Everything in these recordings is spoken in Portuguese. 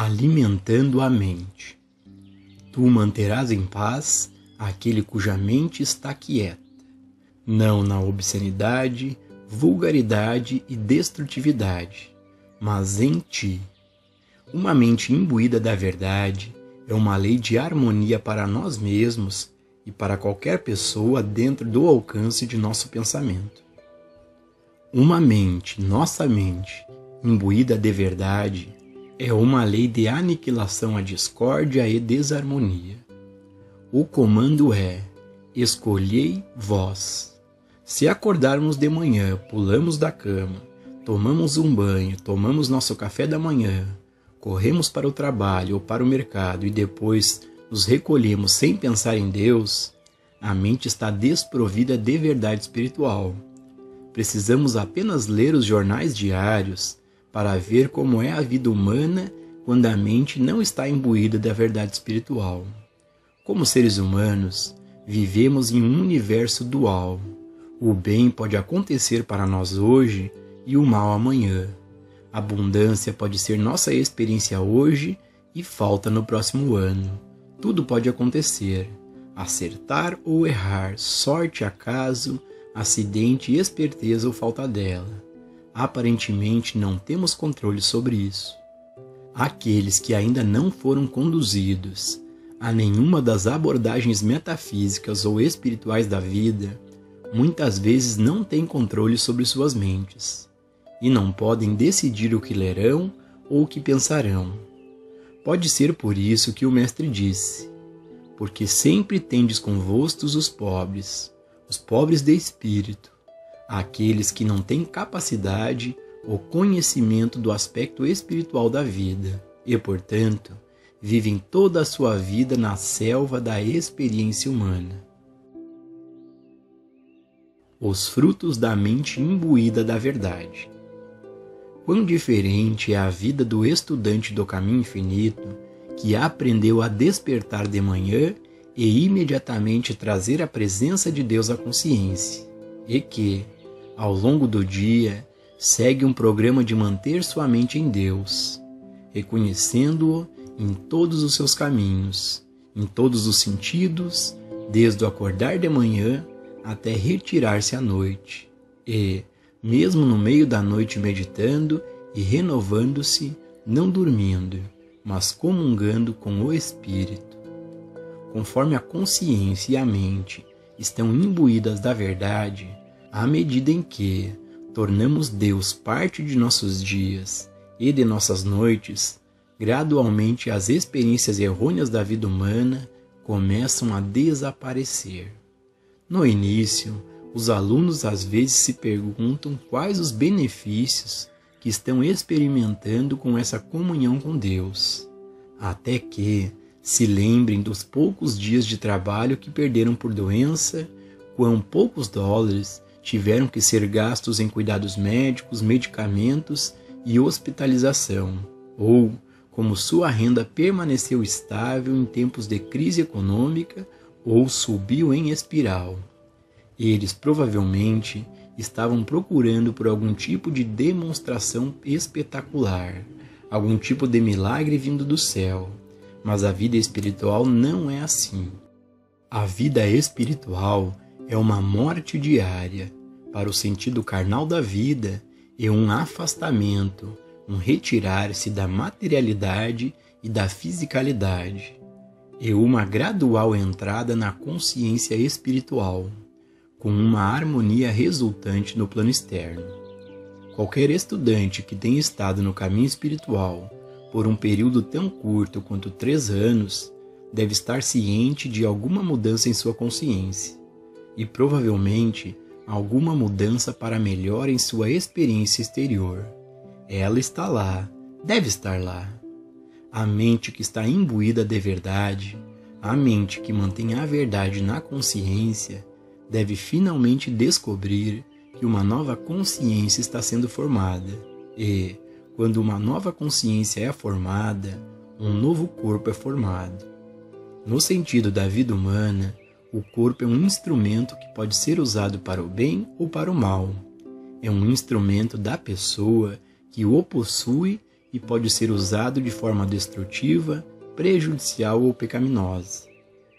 Alimentando a mente. Tu manterás em paz aquele cuja mente está quieta, não na obscenidade, vulgaridade e destrutividade, mas em ti. Uma mente imbuída da verdade é uma lei de harmonia para nós mesmos e para qualquer pessoa dentro do alcance de nosso pensamento. Uma mente, nossa mente, imbuída de verdade, é uma lei de aniquilação à discórdia e desarmonia. O comando é: escolhei vós. Se acordarmos de manhã, pulamos da cama, tomamos um banho, tomamos nosso café da manhã, corremos para o trabalho ou para o mercado e depois nos recolhemos sem pensar em Deus, a mente está desprovida de verdade espiritual. Precisamos apenas ler os jornais diários para ver como é a vida humana quando a mente não está imbuída da verdade espiritual. Como seres humanos, vivemos em um universo dual. O bem pode acontecer para nós hoje e o mal amanhã. Abundância pode ser nossa experiência hoje e falta no próximo ano. Tudo pode acontecer. Acertar ou errar, sorte, acaso, acidente, esperteza ou falta dela. Aparentemente não temos controle sobre isso. Aqueles que ainda não foram conduzidos a nenhuma das abordagens metafísicas ou espirituais da vida, muitas vezes não têm controle sobre suas mentes, e não podem decidir o que lerão ou o que pensarão. Pode ser por isso que o Mestre disse: porque sempre tendes convostos os pobres de espírito, aqueles que não têm capacidade ou conhecimento do aspecto espiritual da vida e, portanto, vivem toda a sua vida na selva da experiência humana. Os frutos da mente imbuída da verdade. Quão diferente é a vida do estudante do caminho infinito que aprendeu a despertar de manhã e imediatamente trazer a presença de Deus à consciência, e que, ao longo do dia, segue um programa de manter sua mente em Deus, reconhecendo-o em todos os seus caminhos, em todos os sentidos, desde o acordar de manhã até retirar-se à noite, e, mesmo no meio da noite meditando e renovando-se, não dormindo, mas comungando com o Espírito. Conforme a consciência e a mente estão imbuídas da verdade, à medida em que tornamos Deus parte de nossos dias e de nossas noites, gradualmente as experiências errôneas da vida humana começam a desaparecer. No início, os alunos às vezes se perguntam quais os benefícios que estão experimentando com essa comunhão com Deus, até que se lembrem dos poucos dias de trabalho que perderam por doença, quão poucos dólares tiveram que ser gastos em cuidados médicos, medicamentos e hospitalização, ou como sua renda permaneceu estável em tempos de crise econômica ou subiu em espiral. Eles provavelmente estavam procurando por algum tipo de demonstração espetacular, algum tipo de milagre vindo do céu. Mas a vida espiritual não é assim. A vida espiritual é uma morte diária para o sentido carnal da vida e um afastamento, um retirar-se da materialidade e da fisicalidade, e uma gradual entrada na consciência espiritual, com uma harmonia resultante no plano externo. Qualquer estudante que tenha estado no caminho espiritual por um período tão curto quanto 3 anos, deve estar ciente de alguma mudança em sua consciência, e provavelmente alguma mudança para melhor em sua experiência exterior. Ela está lá, deve estar lá. A mente que está imbuída de verdade, a mente que mantém a verdade na consciência, deve finalmente descobrir que uma nova consciência está sendo formada, e, quando uma nova consciência é formada, um novo corpo é formado. No sentido da vida humana, o corpo é um instrumento que pode ser usado para o bem ou para o mal. É um instrumento da pessoa que o possui e pode ser usado de forma destrutiva, prejudicial ou pecaminosa.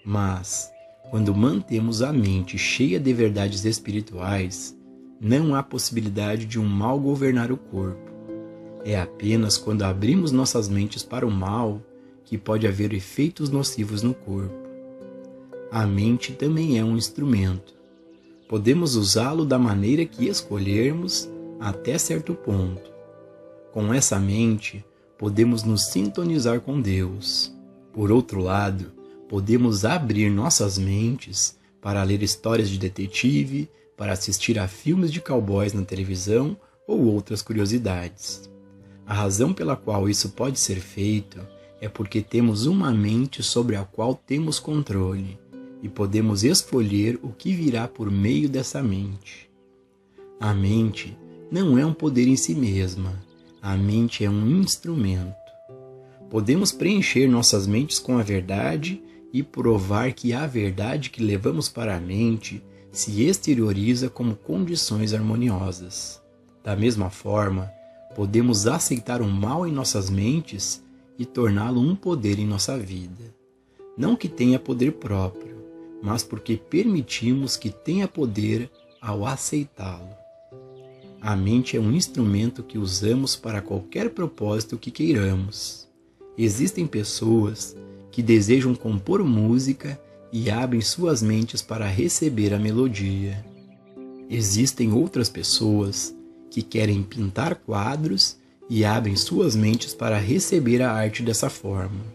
Mas, quando mantemos a mente cheia de verdades espirituais, não há possibilidade de um mal governar o corpo. É apenas quando abrimos nossas mentes para o mal que pode haver efeitos nocivos no corpo. A mente também é um instrumento. Podemos usá-lo da maneira que escolhermos até certo ponto. Com essa mente, podemos nos sintonizar com Deus. Por outro lado, podemos abrir nossas mentes para ler histórias de detetive, para assistir a filmes de cowboys na televisão ou outras curiosidades. A razão pela qual isso pode ser feito é porque temos uma mente sobre a qual temos controle e podemos escolher o que virá por meio dessa mente. A mente não é um poder em si mesma, a mente é um instrumento. Podemos preencher nossas mentes com a verdade e provar que a verdade que levamos para a mente se exterioriza como condições harmoniosas. Da mesma forma, podemos aceitar o mal em nossas mentes e torná-lo um poder em nossa vida. Não que tenha poder próprio, mas porque permitimos que tenha poder ao aceitá-lo. A mente é um instrumento que usamos para qualquer propósito que queiramos. Existem pessoas que desejam compor música e abrem suas mentes para receber a melodia. Existem outras pessoas que querem pintar quadros e abrem suas mentes para receber a arte dessa forma.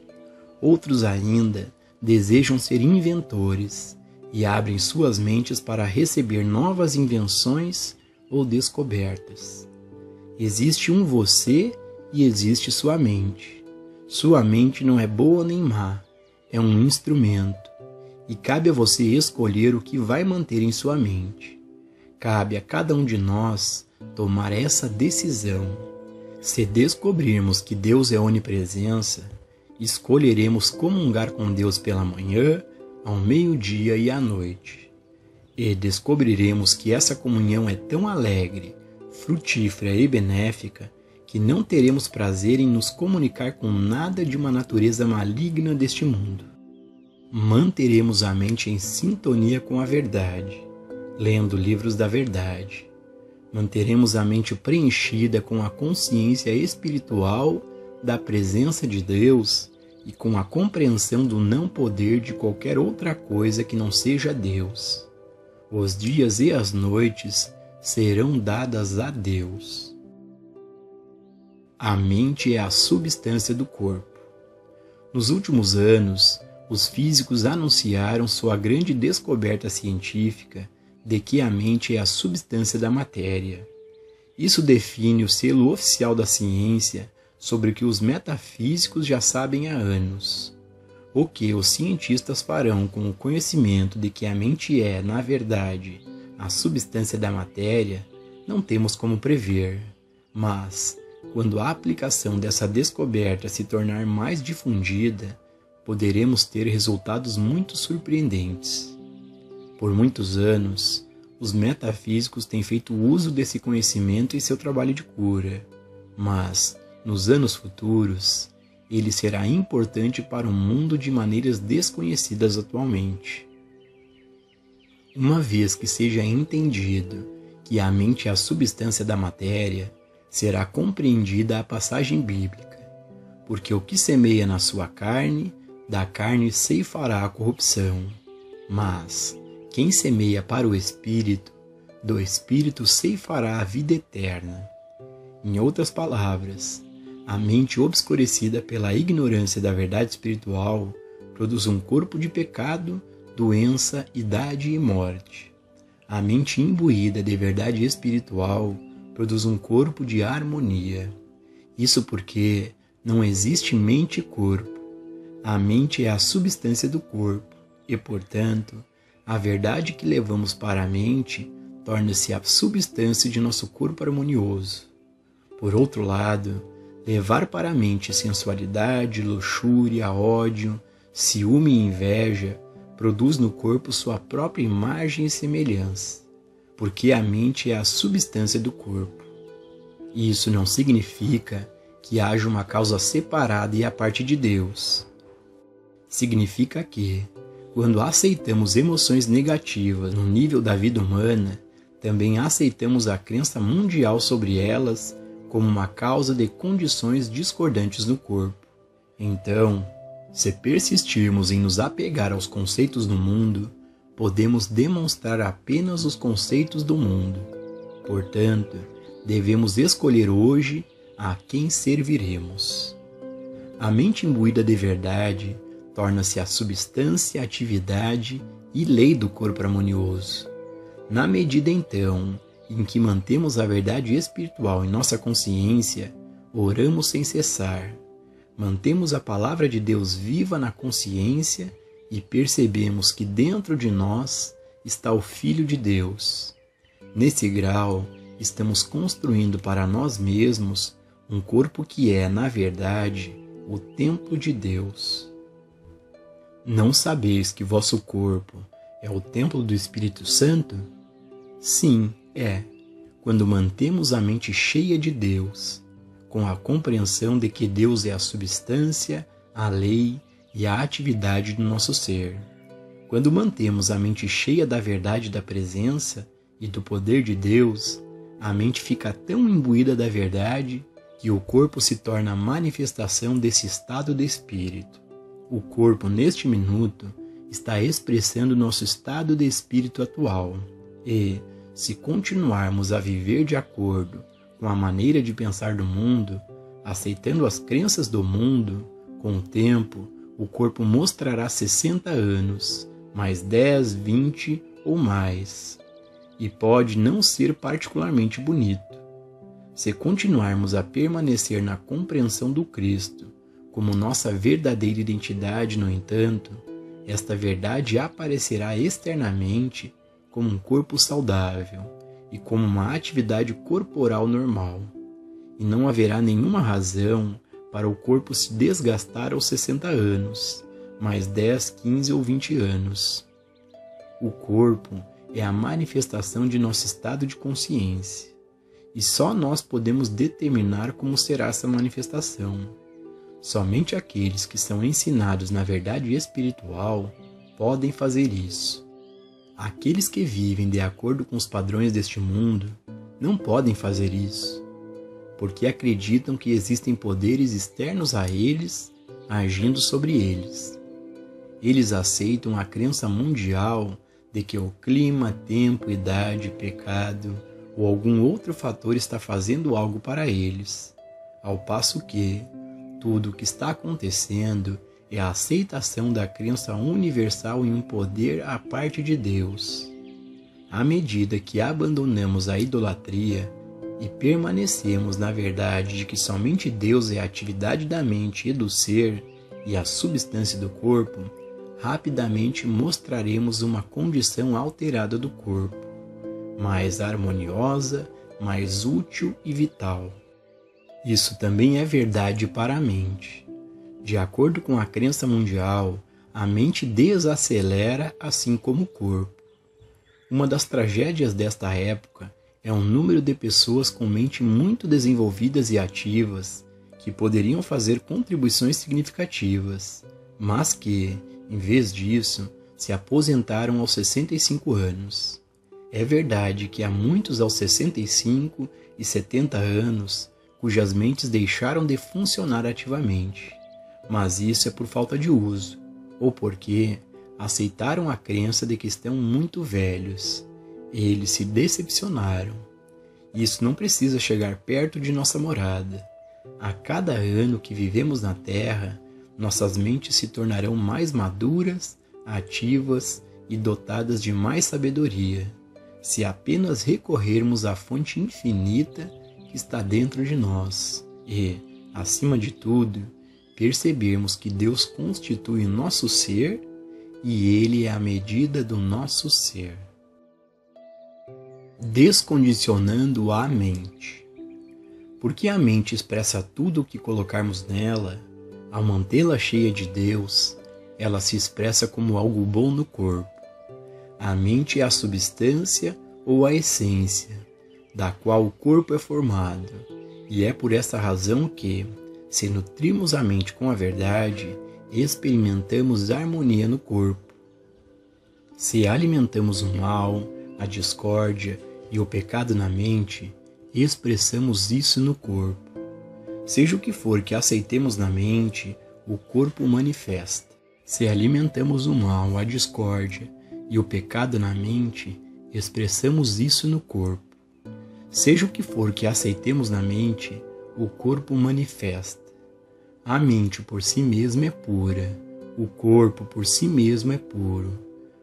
Outros ainda desejam ser inventores e abrem suas mentes para receber novas invenções ou descobertas. Existe um você e existe sua mente. Sua mente não é boa nem má, é um instrumento, e cabe a você escolher o que vai manter em sua mente. Cabe a cada um de nós tomar essa decisão. Se descobrirmos que Deus é onipresença, escolheremos comungar com Deus pela manhã, ao meio-dia e à noite. E descobriremos que essa comunhão é tão alegre, frutífera e benéfica que não teremos prazer em nos comunicar com nada de uma natureza maligna deste mundo. Manteremos a mente em sintonia com a verdade, lendo livros da verdade. Manteremos a mente preenchida com a consciência espiritual da presença de Deus e com a compreensão do não poder de qualquer outra coisa que não seja Deus. Os dias e as noites serão dadas a Deus. A mente é a substância do corpo. Nos últimos anos, os físicos anunciaram sua grande descoberta científica de que a mente é a substância da matéria. Isso define o selo oficial da ciência sobre o que os metafísicos já sabem há anos. O que os cientistas farão com o conhecimento de que a mente é, na verdade, a substância da matéria, não temos como prever. Mas, quando a aplicação dessa descoberta se tornar mais difundida, poderemos ter resultados muito surpreendentes. Por muitos anos, os metafísicos têm feito uso desse conhecimento em seu trabalho de cura, mas, nos anos futuros, ele será importante para o mundo de maneiras desconhecidas atualmente. Uma vez que seja entendido que a mente é a substância da matéria, será compreendida a passagem bíblica, porque o que semeia na sua carne, da carne ceifará a corrupção, mas quem semeia para o Espírito, do Espírito ceifará a vida eterna. Em outras palavras, a mente obscurecida pela ignorância da verdade espiritual produz um corpo de pecado, doença, idade e morte. A mente imbuída de verdade espiritual produz um corpo de harmonia. Isso porque não existe mente e corpo. A mente é a substância do corpo e, portanto, a verdade que levamos para a mente torna-se a substância de nosso corpo harmonioso. Por outro lado, levar para a mente sensualidade, luxúria, ódio, ciúme e inveja produz no corpo sua própria imagem e semelhança, porque a mente é a substância do corpo. E isso não significa que haja uma causa separada e à parte de Deus. Significa que, quando aceitamos emoções negativas no nível da vida humana, também aceitamos a crença mundial sobre elas como uma causa de condições discordantes no corpo. Então, se persistirmos em nos apegar aos conceitos do mundo, podemos demonstrar apenas os conceitos do mundo. Portanto, devemos escolher hoje a quem serviremos. A mente imbuída de verdade torna-se a substância, atividade e lei do corpo harmonioso. Na medida, então, em que mantemos a verdade espiritual em nossa consciência, oramos sem cessar, mantemos a palavra de Deus viva na consciência e percebemos que dentro de nós está o Filho de Deus. Nesse grau, estamos construindo para nós mesmos um corpo que é, na verdade, o templo de Deus. Não sabeis que vosso corpo é o templo do Espírito Santo? Sim, é, quando mantemos a mente cheia de Deus, com a compreensão de que Deus é a substância, a lei e a atividade do nosso ser. Quando mantemos a mente cheia da verdade da presença e do poder de Deus, a mente fica tão imbuída da verdade que o corpo se torna a manifestação desse estado de espírito. O corpo, neste minuto, está expressando nosso estado de espírito atual e, se continuarmos a viver de acordo com a maneira de pensar do mundo, aceitando as crenças do mundo, com o tempo, o corpo mostrará 60 anos, mais 10, 20 ou mais, e pode não ser particularmente bonito. Se continuarmos a permanecer na compreensão do Cristo como nossa verdadeira identidade, no entanto, esta verdade aparecerá externamente como um corpo saudável e como uma atividade corporal normal, e não haverá nenhuma razão para o corpo se desgastar aos 60 anos, mais 10, 15 ou 20 anos. O corpo é a manifestação de nosso estado de consciência, e só nós podemos determinar como será essa manifestação. Somente aqueles que são ensinados na verdade espiritual podem fazer isso. Aqueles que vivem de acordo com os padrões deste mundo não podem fazer isso, porque acreditam que existem poderes externos a eles agindo sobre eles. Eles aceitam a crença mundial de que o clima, tempo, idade, pecado ou algum outro fator está fazendo algo para eles, ao passo que tudo o que está acontecendo é a aceitação da crença universal em um poder à parte de Deus. À medida que abandonamos a idolatria e permanecemos na verdade de que somente Deus é a atividade da mente e do ser e a substância do corpo, rapidamente mostraremos uma condição alterada do corpo, mais harmoniosa, mais útil e vital. Isso também é verdade para a mente. De acordo com a crença mundial, a mente desacelera assim como o corpo. Uma das tragédias desta época é o número de pessoas com mente muito desenvolvidas e ativas que poderiam fazer contribuições significativas, mas que, em vez disso, se aposentaram aos 65 anos. É verdade que há muitos aos 65 e 70 anos cujas mentes deixaram de funcionar ativamente, mas isso é por falta de uso, ou porque aceitaram a crença de que estão muito velhos. Eles se decepcionaram. Isso não precisa chegar perto de nossa morada. A cada ano que vivemos na Terra, nossas mentes se tornarão mais maduras, ativas e dotadas de mais sabedoria, se apenas recorrermos à fonte infinita que está dentro de nós e, acima de tudo, percebermos que Deus constitui o nosso ser e Ele é a medida do nosso ser. Descondicionando a mente. Porque a mente expressa tudo o que colocarmos nela, ao mantê-la cheia de Deus, ela se expressa como algo bom no corpo. A mente é a substância ou a essência, da qual o corpo é formado, E é por essa razão que, se nutrimos a mente com a verdade, experimentamos harmonia no corpo. Se alimentamos o mal, a discórdia e o pecado na mente, expressamos isso no corpo. Seja o que for que aceitemos na mente, o corpo manifesta. Se alimentamos o mal, a discórdia e o pecado na mente, expressamos isso no corpo. Seja o que for que aceitemos na mente, o corpo manifesta. A mente por si mesma é pura, o corpo por si mesmo é puro,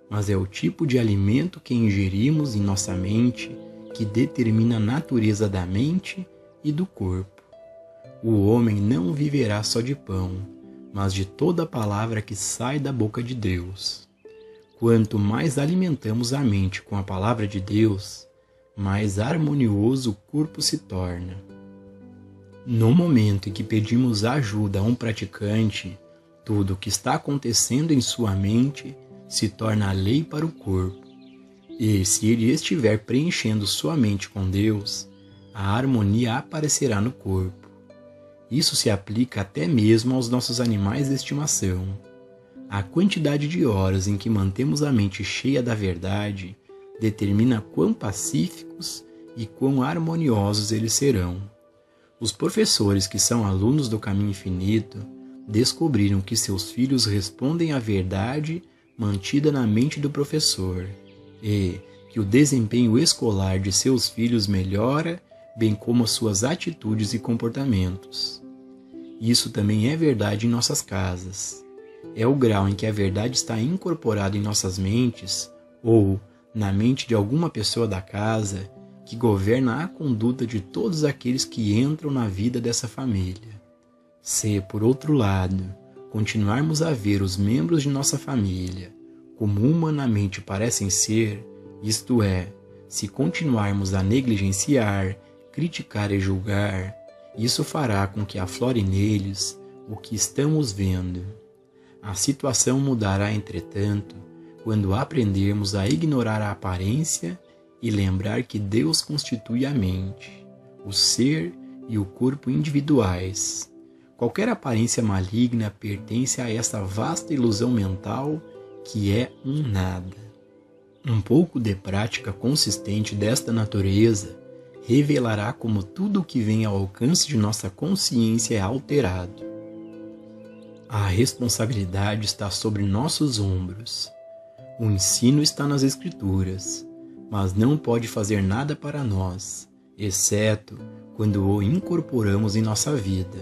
mas é o tipo de alimento que ingerimos em nossa mente que determina a natureza da mente e do corpo. O homem não viverá só de pão, mas de toda palavra que sai da boca de Deus. Quanto mais alimentamos a mente com a palavra de Deus, mais harmonioso o corpo se torna. No momento em que pedimos ajuda a um praticante, tudo o que está acontecendo em sua mente se torna a lei para o corpo. E se ele estiver preenchendo sua mente com Deus, a harmonia aparecerá no corpo. Isso se aplica até mesmo aos nossos animais de estimação. A quantidade de horas em que mantemos a mente cheia da verdade determina quão pacíficos e quão harmoniosos eles serão. Os professores que são alunos do Caminho Infinito descobriram que seus filhos respondem à verdade mantida na mente do professor e que o desempenho escolar de seus filhos melhora, bem como as suas atitudes e comportamentos. Isso também é verdade em nossas casas. É o grau em que a verdade está incorporada em nossas mentes ou na mente de alguma pessoa da casa que governa a conduta de todos aqueles que entram na vida dessa família. Se, por outro lado, continuarmos a ver os membros de nossa família como humanamente parecem ser, isto é, se continuarmos a negligenciar, criticar e julgar, isso fará com que aflore neles o que estamos vendo. A situação mudará, entretanto, quando aprendermos a ignorar a aparência e lembrar que Deus constitui a mente, o ser e o corpo individuais. Qualquer aparência maligna pertence a essa vasta ilusão mental que é um nada. Um pouco de prática consistente desta natureza revelará como tudo o que vem ao alcance de nossa consciência é alterado. A responsabilidade está sobre nossos ombros. O ensino está nas Escrituras, mas não pode fazer nada para nós, exceto quando o incorporamos em nossa vida.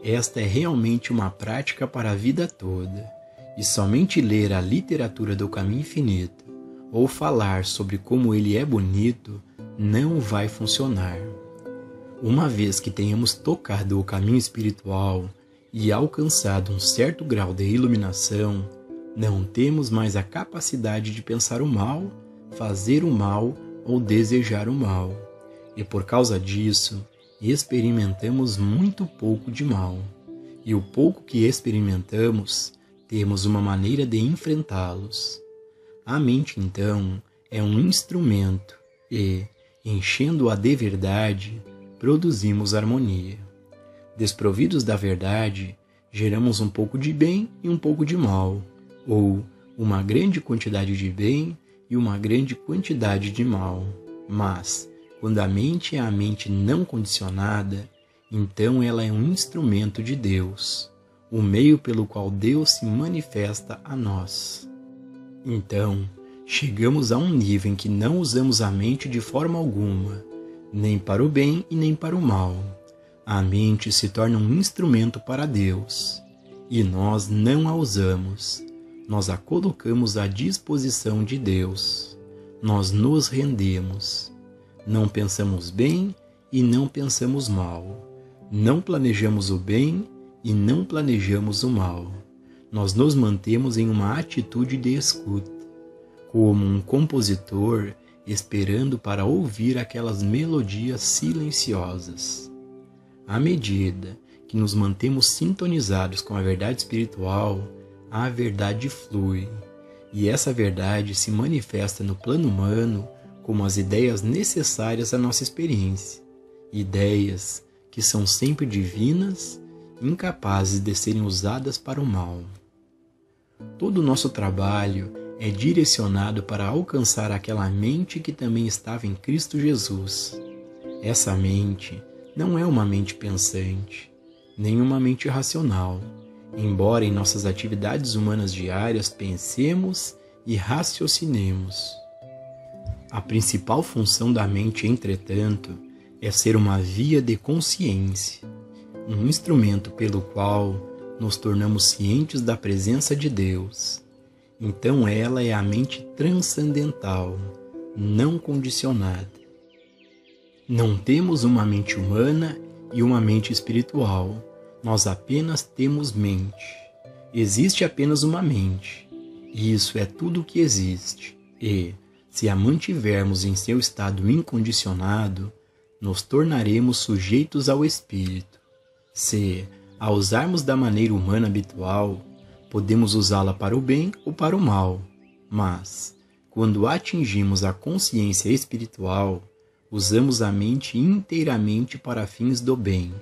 Esta é realmente uma prática para a vida toda, e somente ler a literatura do Caminho Infinito ou falar sobre como ele é bonito não vai funcionar. Uma vez que tenhamos tocado o caminho espiritual e alcançado um certo grau de iluminação, não temos mais a capacidade de pensar o mal, fazer o mal ou desejar o mal. E por causa disso, experimentamos muito pouco de mal. E o pouco que experimentamos, temos uma maneira de enfrentá-los. A mente, então, é um instrumento e, enchendo-a de verdade, produzimos harmonia. Desprovidos da verdade, geramos um pouco de bem e um pouco de mal, ou uma grande quantidade de bem e uma grande quantidade de mal. Mas, quando a mente é a mente não condicionada, então ela é um instrumento de Deus, o meio pelo qual Deus se manifesta a nós. Então, chegamos a um nível em que não usamos a mente de forma alguma, nem para o bem e nem para o mal. A mente se torna um instrumento para Deus, e nós não a usamos. Nós a colocamos à disposição de Deus. Nós nos rendemos. Não pensamos bem e não pensamos mal. Não planejamos o bem e não planejamos o mal. Nós nos mantemos em uma atitude de escuta, como um compositor esperando para ouvir aquelas melodias silenciosas. À medida que nos mantemos sintonizados com a verdade espiritual, a verdade flui, e essa verdade se manifesta no plano humano como as ideias necessárias à nossa experiência, ideias que são sempre divinas, incapazes de serem usadas para o mal. Todo o nosso trabalho é direcionado para alcançar aquela mente que também estava em Cristo Jesus. Essa mente não é uma mente pensante, nem uma mente racional, embora em nossas atividades humanas diárias pensemos e raciocinemos. A principal função da mente, entretanto, é ser uma via de consciência, um instrumento pelo qual nos tornamos cientes da presença de Deus. Então ela é a mente transcendental, não condicionada. Não temos uma mente humana e uma mente espiritual, nós apenas temos mente. Existe apenas uma mente, e isso é tudo o que existe, e, se a mantivermos em seu estado incondicionado, nos tornaremos sujeitos ao espírito. Se, a usarmos da maneira humana habitual, podemos usá-la para o bem ou para o mal, mas, quando atingimos a consciência espiritual, usamos a mente inteiramente para fins do bem.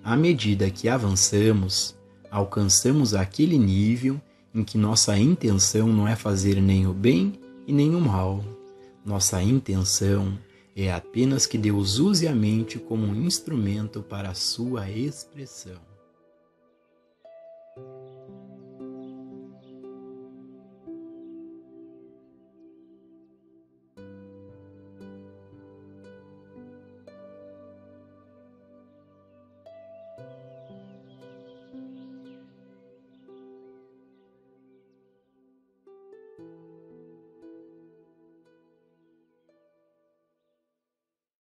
À medida que avançamos, alcançamos aquele nível em que nossa intenção não é fazer nem o bem e nem o mal. Nossa intenção é apenas que Deus use a mente como um instrumento para a sua expressão.